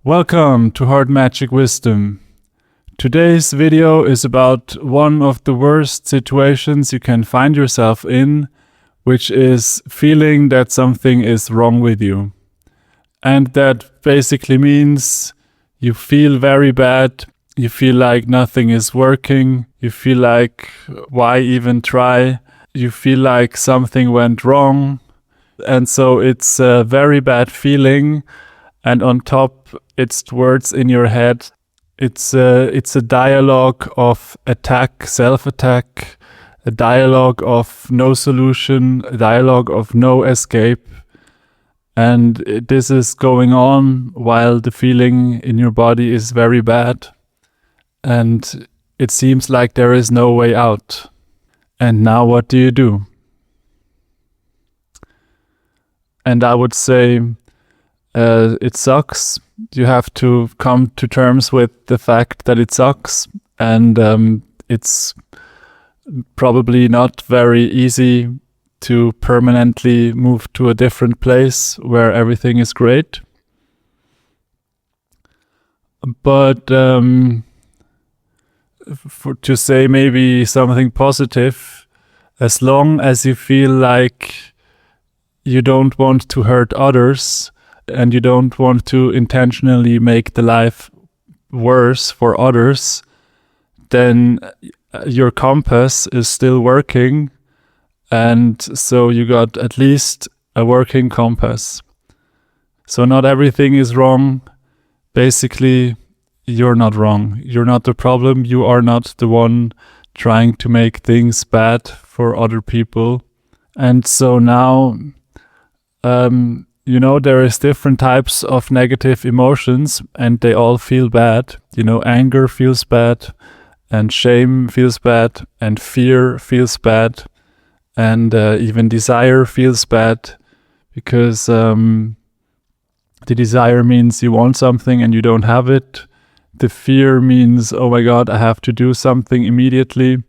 Welcome to Heart Magic Wisdom. Today's video is about one of the worst situations you can find yourself in, which is feeling that something is wrong with you. And that basically means you feel very bad, you feel like nothing is working, you feel like why even try, you feel like something went wrong. And so it's a very bad feeling. And on top, it's words in your head. It's a dialogue of attack, self-attack, a dialogue of no solution, a dialogue of no escape. And this is going on while the feeling in your body is very bad. And it seems like there is no way out. And now what do you do? And I would say, it sucks. You have to come to terms with the fact that it sucks, and it's probably not very easy to permanently move to a different place where everything is great. But to say maybe something positive, as long as you feel like you don't want to hurt others, and you don't want to intentionally make the life worse for others, then your compass is still working, and so you got at least a working compass. So not everything is wrong. Basically, you're not wrong. You're not the problem. You are not the one trying to make things bad for other people. And so now, there is different types of negative emotions and they all feel bad. Anger feels bad, and shame feels bad, and fear feels bad, and even desire feels bad, because the desire means you want something and you don't have it. The fear means, oh my God, I have to do something immediately.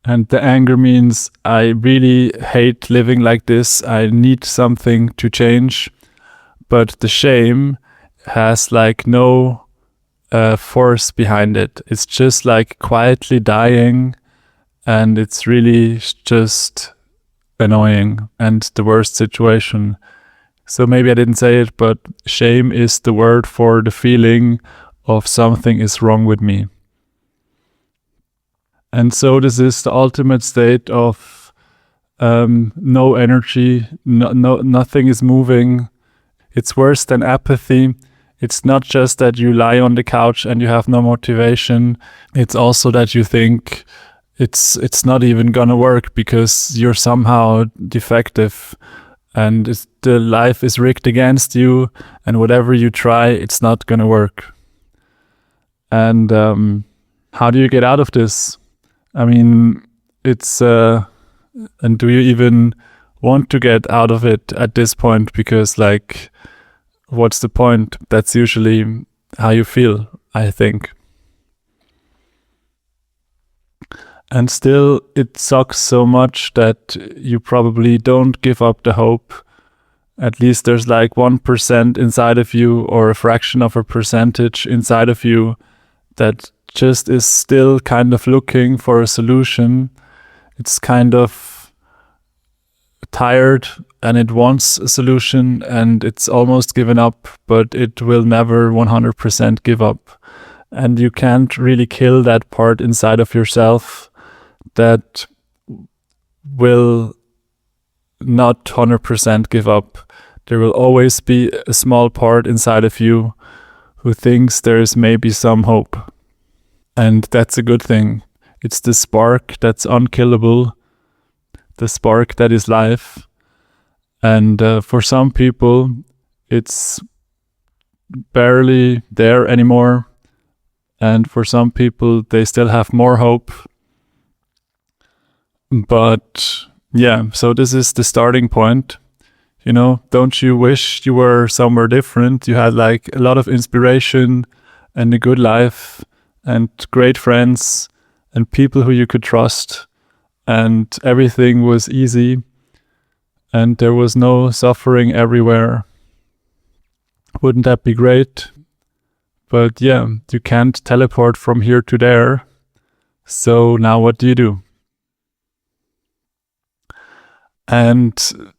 And the anger means I really hate living like this. I need something to change. But the shame has no force behind it. It's just quietly dying, and it's really just annoying and the worst situation. So maybe I didn't say it, but shame is the word for the feeling of something is wrong with me. And so this is the ultimate state of no energy, nothing is moving. It's worse than apathy. It's not just that you lie on the couch and you have no motivation. It's also that you think it's not even gonna work because you're somehow defective, and the life is rigged against you, and whatever you try, it's not gonna work. And how do you get out of this? I mean, it's and do you even want to get out of it at this point? Because what's the point? That's usually how you feel, I think. And still, it sucks so much that you probably don't give up the hope. At least there's 1% inside of you, or a fraction of a percentage inside of you, that just is still kind of looking for a solution. It's kind of tired and it wants a solution, and it's almost given up, but it will never 100% give up. And you can't really kill that part inside of yourself that will not 100% give up. There will always be a small part inside of you who thinks there is maybe some hope. And that's a good thing. It's the spark that's unkillable, the spark that is life. And for some people, it's barely there anymore. And for some people, they still have more hope. But yeah, so this is the starting point. Don't you wish you were somewhere different? You had a lot of inspiration and a good life, and great friends, and people who you could trust, and everything was easy, and there was no suffering everywhere. Wouldn't that be great? But yeah, you can't teleport from here to there. So now what do you do? And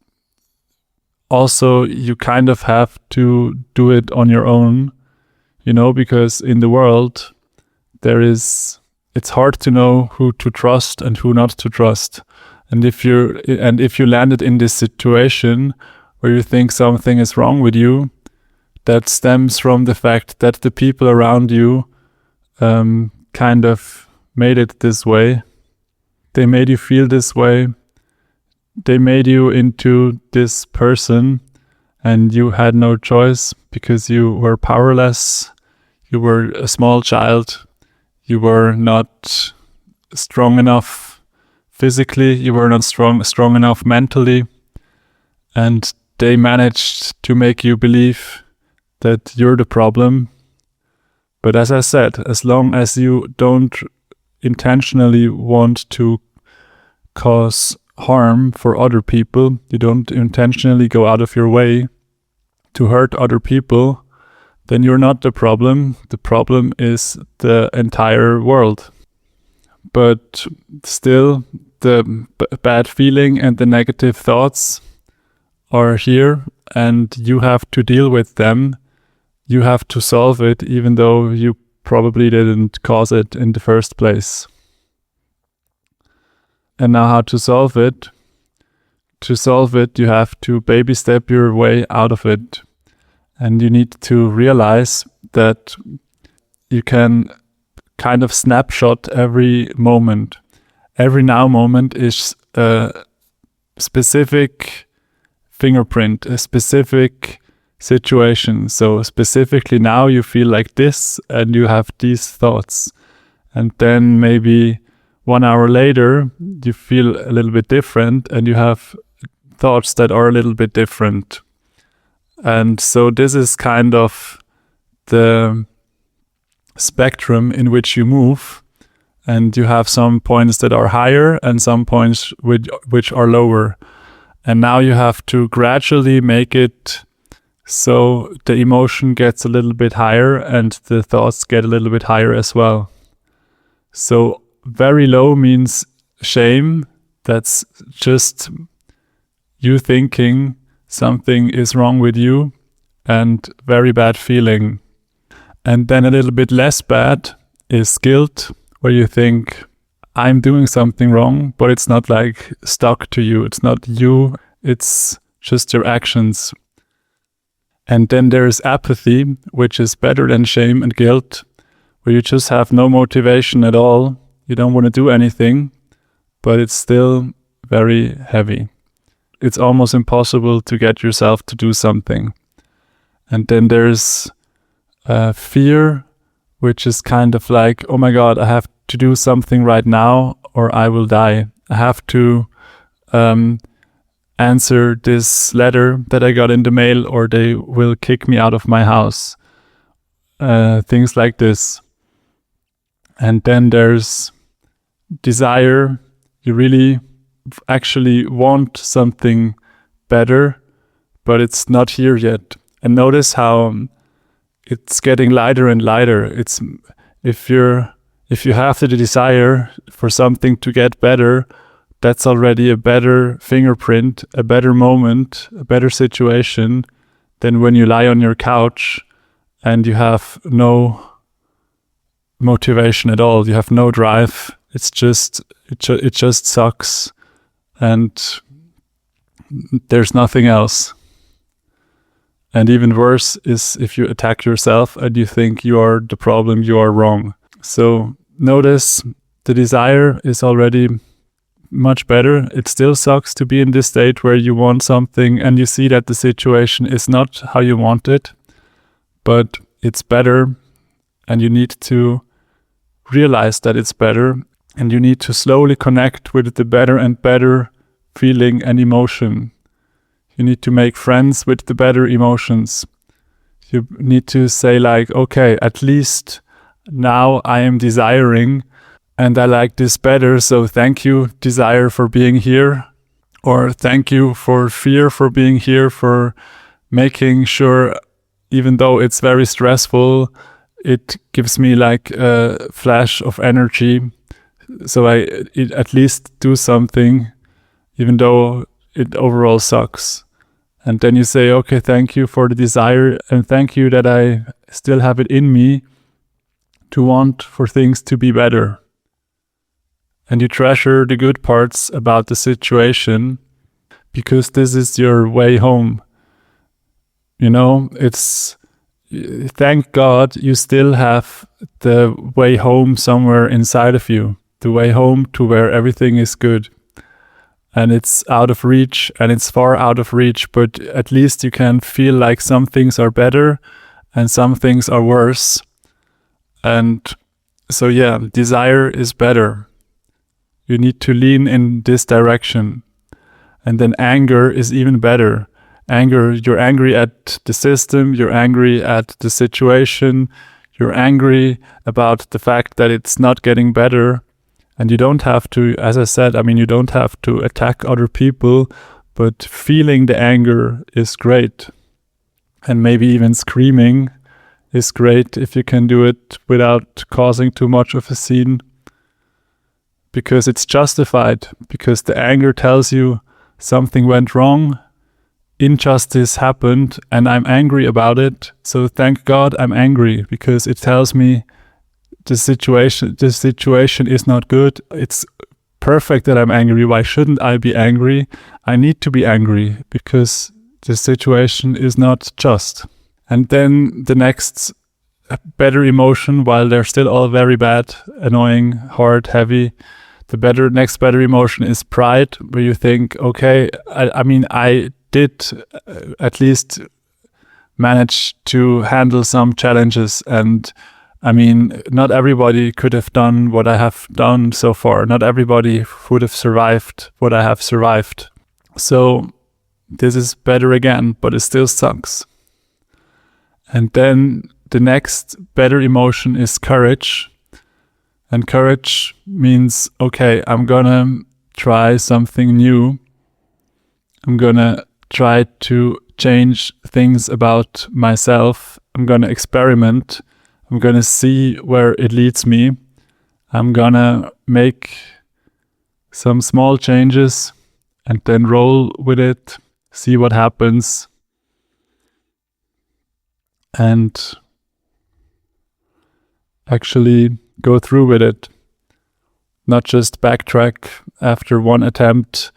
also, you kind of have to do it on your own, because in the world, it's hard to know who to trust and who not to trust. And if you landed in this situation where you think something is wrong with you, that stems from the fact that the people around you kind of made it this way. They made you feel this way. They made you into this person, and you had no choice because you were powerless. You were a small child. You were not strong enough physically. You were not strong enough mentally. And they managed to make you believe that you're the problem. But as I said, as long as you don't intentionally want to cause harm for other people, you don't intentionally go out of your way to hurt other people, then you're not the problem. The problem is the entire world. But still, the bad feeling and the negative thoughts are here, and you have to deal with them. You have to solve it, even though you probably didn't cause it in the first place. And now how to solve it? To solve it, you have to baby step your way out of it. And you need to realize that you can kind of snapshot every moment. Every now moment is a specific fingerprint, a specific situation. So specifically now you feel like this and you have these thoughts. And then maybe 1 hour later you feel a little bit different and you have thoughts that are a little bit different. And so this is kind of the spectrum in which you move, and you have some points that are higher and some points which are lower. And now you have to gradually make it so the emotion gets a little bit higher and the thoughts get a little bit higher as well. So very low means shame. That's just you thinking something is wrong with you, and very bad feeling. And then a little bit less bad is guilt, where you think, I'm doing something wrong, but it's not like stuck to you. It's not you, it's just your actions. And then there's apathy, which is better than shame and guilt, where you just have no motivation at all. You don't want to do anything, but it's still very heavy. It's almost impossible to get yourself to do something. And then there's fear, which is kind of like, oh my God, I have to do something right now or I will die. I have to answer this letter that I got in the mail or they will kick me out of my house. Things like this. And then there's desire. You really actually want something better, but it's not here yet. And notice how it's getting lighter and lighter. It's if you have the desire for something to get better, that's already a better fingerprint, a better moment, a better situation than when you lie on your couch and you have no motivation at all. You have no drive. It just sucks. And there's nothing else. And even worse is if you attack yourself and you think you are the problem, you are wrong. So notice the desire is already much better. It still sucks to be in this state where you want something and you see that the situation is not how you want it, but it's better, and you need to realize that it's better. And you need to slowly connect with the better and better feeling and emotion. You need to make friends with the better emotions. You need to say like, okay, at least now I am desiring and I like this better. So thank you, desire, for being here. Or thank you for fear for being here, for making sure, even though it's very stressful, it gives me like a flash of energy. So I at least do something, even though it overall sucks. And then you say, okay, thank you for the desire, and thank you that I still have it in me to want for things to be better. And you treasure the good parts about the situation, because this is your way home. You know, it's, thank God you still have the way home somewhere inside of you, the way home to where everything is good. And it's out of reach, and it's far out of reach, but at least you can feel like some things are better and some things are worse. And so, yeah, desire is better. You need to lean in this direction. And then anger is even better. Anger, you're angry at the system, you're angry at the situation, you're angry about the fact that it's not getting better. And you don't have to, as I said, you don't have to attack other people, but feeling the anger is great. And maybe even screaming is great if you can do it without causing too much of a scene. Because it's justified, because the anger tells you something went wrong, injustice happened, and I'm angry about it. So thank God I'm angry, because it tells me this situation is not good. It's perfect that I'm angry. Why shouldn't I be angry? I need to be angry because the situation is not just. And then the next better emotion, while they're still all very bad, annoying, hard, heavy, the next better emotion is pride, where you think, okay, I did at least manage to handle some challenges, and not everybody could have done what I have done so far. Not everybody would have survived what I have survived. So this is better again, but it still sucks. And then the next better emotion is courage. And courage means, okay, I'm gonna try something new. I'm gonna try to change things about myself. I'm gonna experiment. I'm gonna see where it leads me. I'm gonna make some small changes and then roll with it, see what happens, and actually go through with it. Not just backtrack after one attempt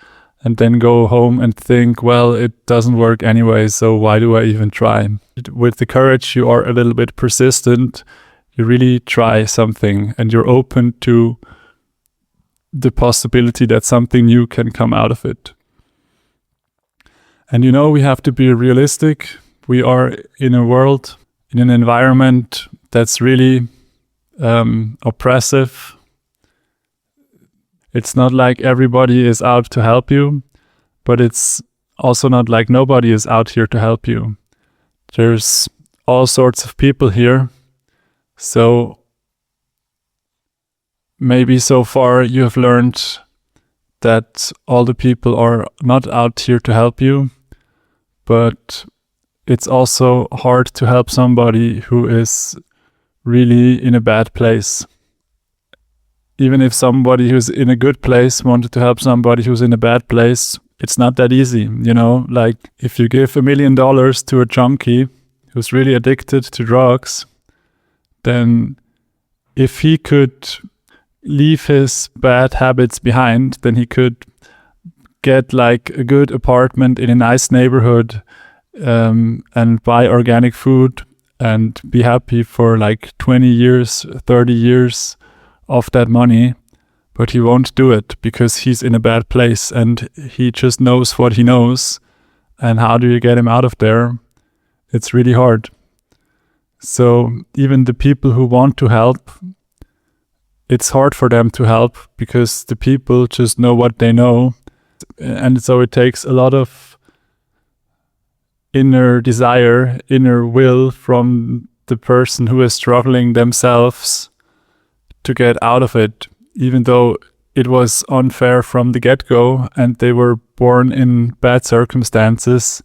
and then go home and think, well, it doesn't work anyway, so why do I even try? With the courage, you are a little bit persistent. You really try something, and you're open to the possibility that something new can come out of it. And we have to be realistic. We are in a world, in an environment that's really oppressive. It's not like everybody is out to help you, but it's also not like nobody is out here to help you. There's all sorts of people here. So maybe so far you have learned that all the people are not out here to help you, but it's also hard to help somebody who is really in a bad place. Even if somebody who's in a good place wanted to help somebody who's in a bad place, it's not that easy, Like if you give $1 million to a junkie who's really addicted to drugs, then if he could leave his bad habits behind, then he could get like a good apartment in a nice neighborhood, and buy organic food and be happy for like 20 years, 30 years of that money. But he won't do it because he's in a bad place, and he just knows what he knows. And how do you get him out of there? It's really hard. So even the people who want to help, it's hard for them to help because the people just know what they know. And so it takes a lot of inner desire, inner will from the person who is struggling themselves to get out of it, even though it was unfair from the get-go and they were born in bad circumstances.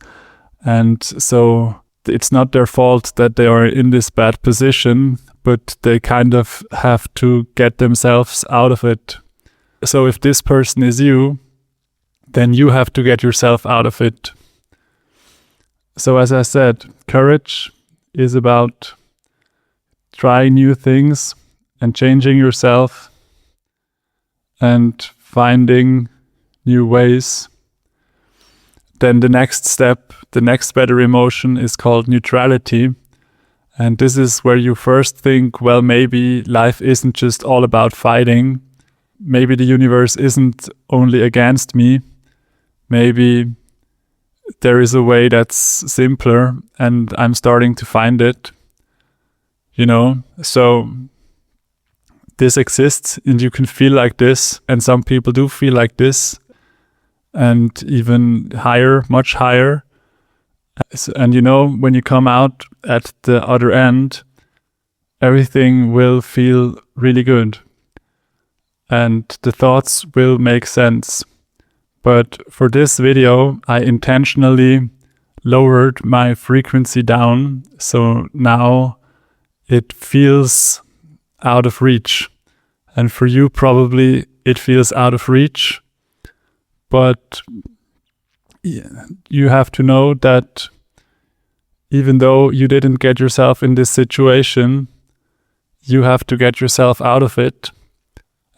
And so it's not their fault that they are in this bad position, but they kind of have to get themselves out of it. So if this person is you, then you have to get yourself out of it. So as I said, courage is about trying new things and changing yourself and finding new ways. Then the next step, the next better emotion is called neutrality. And this is where you first think, well, maybe life isn't just all about fighting. Maybe the universe isn't only against me. Maybe there is a way that's simpler and I'm starting to find it. So this exists and you can feel like this, and some people do feel like this, and even higher, much higher. And when you come out at the other end, everything will feel really good and the thoughts will make sense. But for this video, I intentionally lowered my frequency down, so now it feels out of reach. And for you, probably it feels out of reach, but you have to know that even though you didn't get yourself in this situation, you have to get yourself out of it,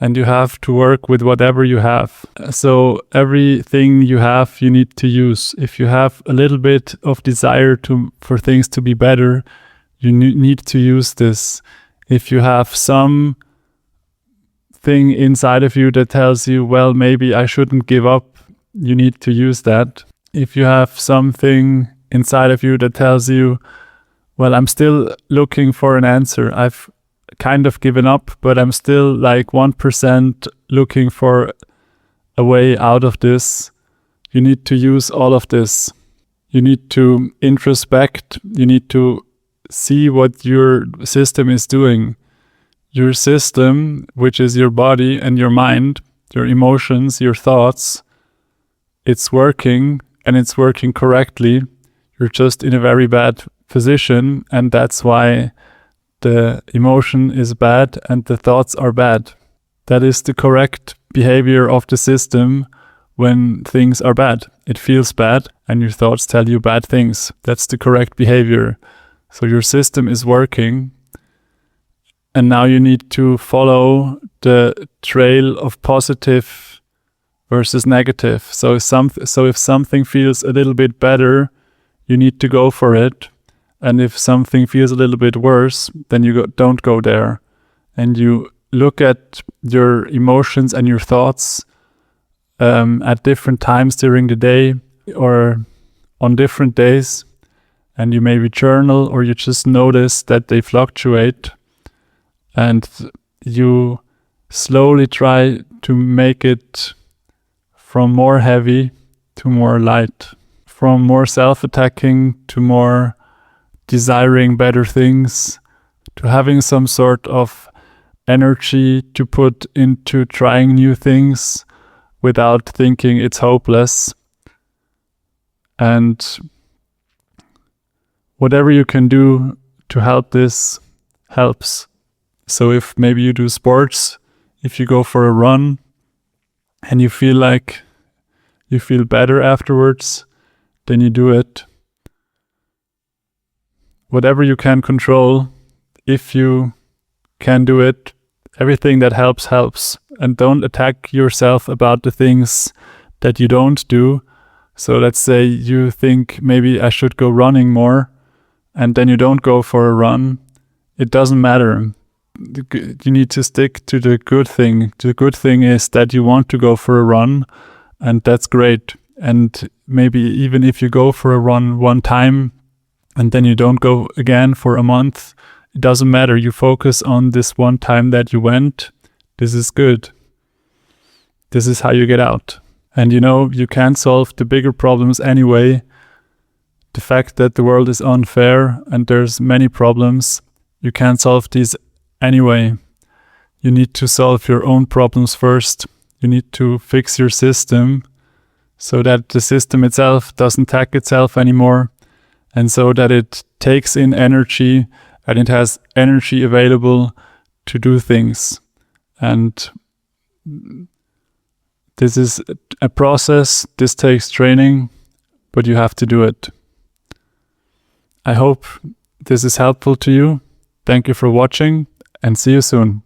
and you have to work with whatever you have. So everything you have, you need to use. If you have a little bit of desire for things to be better, you need to use this. If you have some thing inside of you that tells you, well, maybe I shouldn't give up, you need to use that. If you have something inside of you that tells you, well, I'm still looking for an answer, I've kind of given up, but I'm still like 1% looking for a way out of this, you need to use all of this. You need to introspect, you need to see what your system is doing. Your system, which is your body and your mind, your emotions, your thoughts, it's working and it's working correctly. You're just in a very bad position, and that's why the emotion is bad and the thoughts are bad. That is the correct behavior of the system when things are bad. It feels bad and your thoughts tell you bad things. That's the correct behavior. So your system is working, and now you need to follow the trail of positive versus negative. So if something feels a little bit better, you need to go for it. And if something feels a little bit worse, then you don't go there. And you look at your emotions and your thoughts at different times during the day or on different days. And you maybe journal, or you just notice that they fluctuate. And you slowly try to make it from more heavy to more light, from more self-attacking to more desiring better things, to having some sort of energy to put into trying new things without thinking it's hopeless. And whatever you can do to help this helps. So if maybe you do sports, if you go for a run and you feel like you feel better afterwards, then you do it. Whatever you can control, if you can do it, everything that helps, helps. And don't attack yourself about the things that you don't do. So let's say you think maybe I should go running more, and then you don't go for a run. It doesn't matter. You need to stick to the good thing. The good thing is that you want to go for a run, and that's great. And maybe even if you go for a run one time, and then you don't go again for a month, it doesn't matter. You focus on this one time that you went. This is good. This is how you get out. And you can't solve the bigger problems anyway. The fact that the world is unfair and there's many problems, you can't solve these anyway. You need to solve your own problems first. You need to fix your system so that the system itself doesn't attack itself anymore, and so that it takes in energy and it has energy available to do things. And this is a process. This takes training, but you have to do it. I hope this is helpful to you. Thank you for watching, and see you soon.